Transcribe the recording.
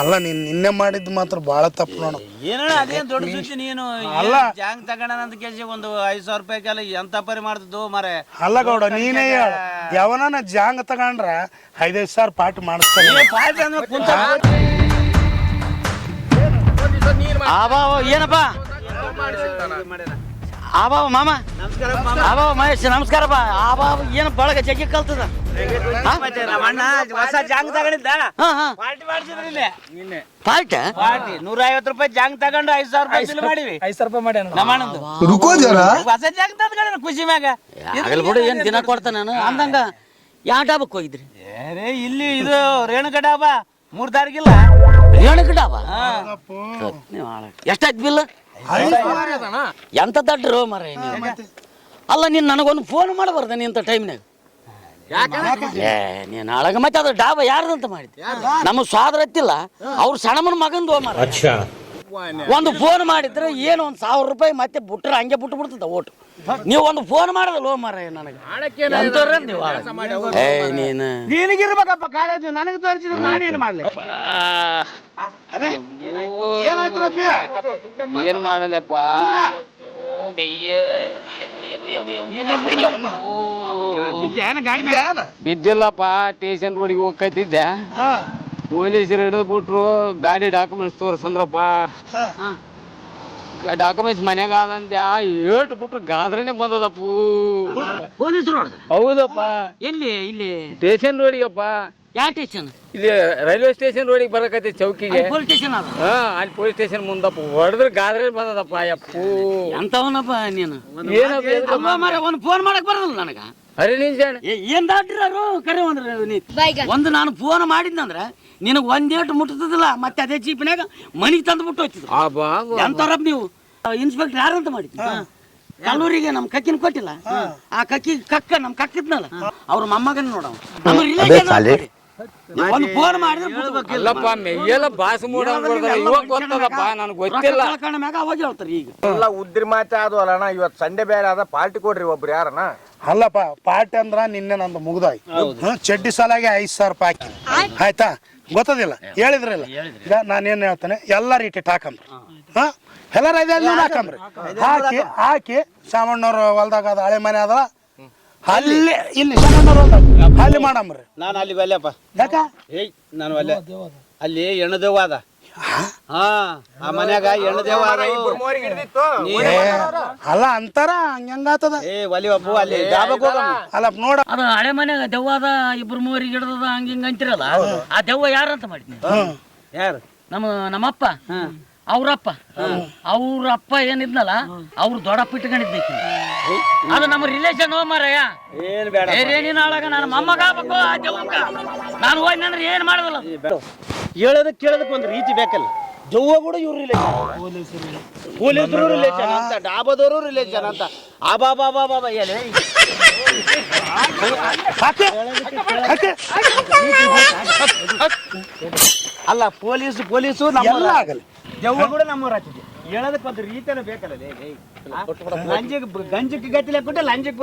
ಅಲ್ಲ ನೀನ್ ನಿನ್ನೆ ಮಾಡಿದ್ದು ಮಾತ್ರ ಬಹಳ ತಪ್ಪು ನೋಡು. ಏನೋ ಅದೇನ್ ದೊಡ್ಡ ಸುದ್ದಿ ನೀನು ಜಾಂಗ್ ತಗೋಣ ಅಂತ ಕೇಸಿ ಒಂದು 5,000 ರೂಪಾಯಿಗೆಲ್ಲ ಎಂತ ಪರಿ ಮಾಡ್ತಿದ್ದು ಮಾರೆ. ಅಲ್ಲ ಗೌಡ ನೀನೇ ಹೇಳ, ಯಾವನ ಜಾಂಗ್ ತಗೊಂಡ್ರ 5,000 ಸಾವಿರ ಪಾಠ ಮಾಡಿಸ್ತಾನೆ. ಏನಪ್ಪ ಆಬಾವ ಮಾಮ ಆಬಾವ ಮಹೇಶ್ ನಮಸ್ಕಾರ ಬಾ. ಆಬಾವ ಏನು ಬಳಗ ಜಗ್ಗಿ ಕಲ್ತದ. ಹೊಸ ಜಾಂಗ್ ತಗೊಂಡಿದ್ದ ಪಾರ್ಟಿ ಮಾಡಿಸಿದ್ರಿ ಇಲ್ಲಿ ನಿನ್ನೆ. ಪಾರ್ಟಿ 150 ರೂಪಾಯಿ ಜಾಂಗ್ ತಗೊಂಡು 5,000 ರೂಪಾಯಿ ಬಿಲ್ ಮಾಡಿವಿ. 5,000 ರೂಪಾಯಿ ಮಾಡಿ ನಮ್ಮಣ್ಣಂದು ಹೊಸ ಜಾಂಗ್ ತಗೊಂಡ ಖುಷಿ ಮ್ಯಾಗ. ಆಗಲ್ ಬಿಡು, ಏನ್ ದಿನ ಕೊಡ್ತಾನೆ ನಾನು ಅಂದಂಗ. ಯಾವ ಡಾಬಕ್ ಹೋಗಿದ್ರಿ? ಇಲ್ಲಿ ಇದು ರೇಣುಕ ಡಾಬಾ 3 ತಾರೀಕಿಲ್ಲ. ರೇಣುಕ ಡಾಬಾ ಎಷ್ಟಾಯ್ತು ಬಿಲ್? ಎಂತ ದಡ್ರು ಮರ. ಅಲ್ಲ ನೀನ್ ನನಗೊಂದು ಫೋನ್ ಮಾಡಬಾರ್ದ ನೀ ಇಂಥ ಟೈಮ್ನಾಗ? ನೀನ್ ನಾಳಗ ಮತ್ತೆ ಅದು ಡಾಬಾ ಯಾರ್ದಂತ ಮಾಡಿದ್ದೆ? ನಮ್ಮ ಸ್ವಾದ್ರ ಹತ್ತಿಲ್ಲ, ಅವ್ರ ಸಣ್ಣಮ್ಮನ ಮಗಂದು ಮರ. ಒಂದು ಫೋನ್ ಮಾಡಿದ್ರೆ ಏನು 1,000 ರೂಪಾಯಿ ಮತ್ತೆ ಬಿಟ್ರೆ ಹಂಗೆ ಬಿಟ್ಟು ಬಿಡ್ತದ ಓಟು. ನೀವು ಒಂದು ಫೋನ್ ಮಾಡದಲ್ಲ ಓ ಮರ ನನಗೆ. ನೀನು ನಿನಗಿರ್ಬೇಕಪ್ಪ ಕಾಲೇಜ್, ನನಗೆ ತೋರಿಸಿದ್ರೆ ನಾನು ಏನು ಮಾಡ್ಲಿ? ಏನ್ ಮಾಡಲಪ್ಪ, ಬಿದ್ದಿಲ್ಲಪ್ಪ. ಸ್ಟೇಷನ್ ರೋಡಿಗೆ ಹೋಗ್ತಿದ್ದೆ, ಪೊಲೀಸರು ಹಿಡಿದು ಬಿಟ್ರು. ಗಾಡಿ ಡಾಕ್ಯುಮೆಂಟ್ಸ್ ತೋರ್ಸಂದ್ರಪ್ಪ. ಡಾಕ್ಯುಮೆಂಟ್ಸ್ ಮನ್ಯಾಗ ಆದಂತೆ ಏಟು ಬಿಟ್ರು ಗಾದ್ರನೇ ಬಂದದಪ್ಪು. ಪೊಲೀಸರು? ಹೌದಪ್ಪ. ಎಲ್ಲಿ? ಇಲ್ಲಿ ಸ್ಟೇಷನ್ ರೋಡಿಗಪ್ಪ. ಯಾವ ಸ್ಟೇಷನ್? ಇಲ್ಲಿ ರೈಲ್ವೆ ಸ್ಟೇಷನ್ ರೋಡಿಗೆ ಬರಕೈತಿ ಚೌಕಿಗೆ. ಪೊಲೀಸ್ ಸ್ಟೇಷನ್ ಅದ? ಅಲ್ಲಿ ಪೊಲೀಸ್ ಸ್ಟೇಷನ್ ಮುಂದಪ್ಪ ಹೊಡೆದ್ರೆ ಗಾದ್ರೆ ಬಂದದಪ್ಪ. ಯಪ್ಪು ಎಂತವನಪ್ಪ ನೀನು? ಒಂದು ಫೋನ್ ಮಾಡಕ್ ಬರಲ್ಲ ನನಗ. ಅರೆ ನೀನ್ ಏನ್ ದಾಟ್ರಿರು ಕರೆ ಒಂದು ನಾನು ಫೋನ್ ಮಾಡಿದ್ನಂದ್ರ ನಿನಗ್ ಒಂದೇಟು ಮುಟ್ಟದಿಲ್ಲ. ಮತ್ತೆ ಅದೇ ಚೀಪಿನಾಗ ಮನಿಗೆ ತಂದು ಬಿಟ್ಟು ಹೋಗ್ತಿದ್ರು. ಎಂತವ್ರಪ್ಪ ನೀವು? ಇನ್ಸ್ಪೆಕ್ಟರ್ ಯಾರಂತ ಮಾಡಿದ್ನಿ ಕಲ್ಲೂರಿಗೆ ನಮ್ ಕಕ್ಕಿನ ಕೊಟ್ಟಿಲ್ಲ. ಆ ಕಕ್ಕಿ ನಮ್ ಕಕ್ಕಿದ್ನಲ್ಲ ಅವ್ರ ಮೊಮ್ಮಗನ ನೋಡವ. ಒಂದು ಫೋನ್ ಮಾಡಿದ್ರಪ್ಪ ಮೆಯ್ಯೆಲ್ಲ ಬಾಸ್ ಮೂಡ ಇವಾಗ ಗೊತ್ತದಪ್ಪ, ನನಗೆ ಗೊತ್ತಿಲ್ಲ. ಮ್ಯಾಗ ಅವಾಗ ಹೇಳ್ತಾರೆ. ಈಗ ಎಲ್ಲ ಉದ್ರಿ ಮಾತಾ ಅದು ಅಲ್ಲಣ್ಣ. ಇವತ್ತು ಸಂಡೆ ಬೇರೆ ಅದ, ಪಾರ್ಟಿ ಕೊಡ್ರಿ ಒಬ್ರು ಯಾರಣ್ಣ. ಅಲ್ಲಪ್ಪ ಪಾರ್ಟಿ ಅಂದ್ರ ನಿನ್ನೆ ನಂದು ಮುಗ್ದಾಯ್ತು. ಚಡ್ಡಿ ಸಾಲಾಗಿ 5,000 ರೂಪಾಯಿ ಹಾಕಿ ಆಯ್ತಾ, ಗೊತ್ತದಿಲ್ಲ ಹೇಳಿದ್ರಲ್ಲ. ಈಗ ನಾನೇನ್ ಹೇಳ್ತೇನೆ, ಎಲ್ಲಾರು ಇಟ್ಟಿಟ್ಟು ಹಾಕಂಬ್ರಿ. ಎಲ್ಲಾರು ಹಾಕಂಬ್ರಿ. ಹಾಕಿ ಸಾಮಣ್ಣವ್ರ ಹೊಲ್ದಾಗ ಅದ ಹಳೆ ಮನೆ ಅದ, ಅಲ್ಲಿ ಇಲ್ಲಿ ಸಾಮಣ್ಣವ್ರ ಹೊಲ್ದಾಗ ಅಲ್ಲಿ ಮಾಡಂಬ್ರಿ. ನಾನು ಅಲ್ಲಿ ಬಲ್ಲೆಪ್ಪ. ಯಾಕ? ನಾನು ಅಲ್ಲೇ ಅಲ್ಲಿ ಎಣ್ಣದೇವ ಅದ. ಆ ಮನ್ಯಾಗ ಎಣ್ಣದೇವ ಅಲ್ಲ ಅಂತಾರ ಹಂಗಾತದ. ಒಲಿವಪ್ಪು ಅಲ್ಲಿ ಡಾಬಾಕ್ ಹೋಗಮ್ಮ. ಅಲ್ಲ ನೋಡ, ಅದು ಹಳೆ ಮನ್ಯಾಗ ದೆವ್ವದ 2-3 ಹಿಡ್ದದ ಹಂಗ ಹಿಂಗ ಅಂತಿರಲ್ಲ. ಆ ದೆವ್ವ ಯಾರಂತ ಮಾಡಿದ್ನಿ? ಯಾರು? ನಮ್ಮಪ್ಪ ಅವ್ರಪ್ಪ. ಅವ್ರಪ್ಪ ಏನಿದ್ನಲ್ಲ ಅವ್ರು ದೊಡ್ಡಪ್ಪ ಇಟ್ಕೊಂಡಿದ್ದ. ಅದು ನಮ್ಮ ರಿಲೇಷನ್ ಮಾರಯ್ಯ. ಏನ್ ಬೇಡ ಏನೇನಿನ ಒಳಗ ನಾನು ಮೊಮ್ಮಗ ಆಗ್ಬೇಕು ಆ ದೆವ್ವಕ್ಕ. ನಾನು ಹೋಗಿ ಅಂದ್ರೆ ಏನ್ ಮಾಡೋದಿಲ್ಲ. ಹೇಳೋದಕ್ಕೆ ಕೇಳೋದಕ್ಕೆ ಒಂದು ರೀತಿ ಬೇಕಲ್ಲ. ದೆವ್ವ ಕೂಡ ಇವ್ರ ರಿಲೇಷನ್, ಪೊಲೀಸರು ರಿಲೇಷನ್ ಅಂತ, ಡಾಬಾದವರು ರಿಲೇಷನ್ ಅಂತ. ಆಬಾಬಾಬಾಬಾ ಎಲೆ ಅಲ್ಲ, ಪೊಲೀಸು ನಮ್ಮ ಆಗಲ್ಲ, ದೆವ್ವ ಕೂಡ ನಮ್ಮವ್ರು ಹಚ್ಚಿದೆ. ಹೇಳೋದಕ್ಕೆ ಒಂದು ರೀತಿನ ಬೇಕಲ್ಲ. ಗಂಜಕ್ಕೆ ಗಟ್ಟಿಲೆ ಕೊಟ್ಟೆ ಲಂಜಕ್ಕೆ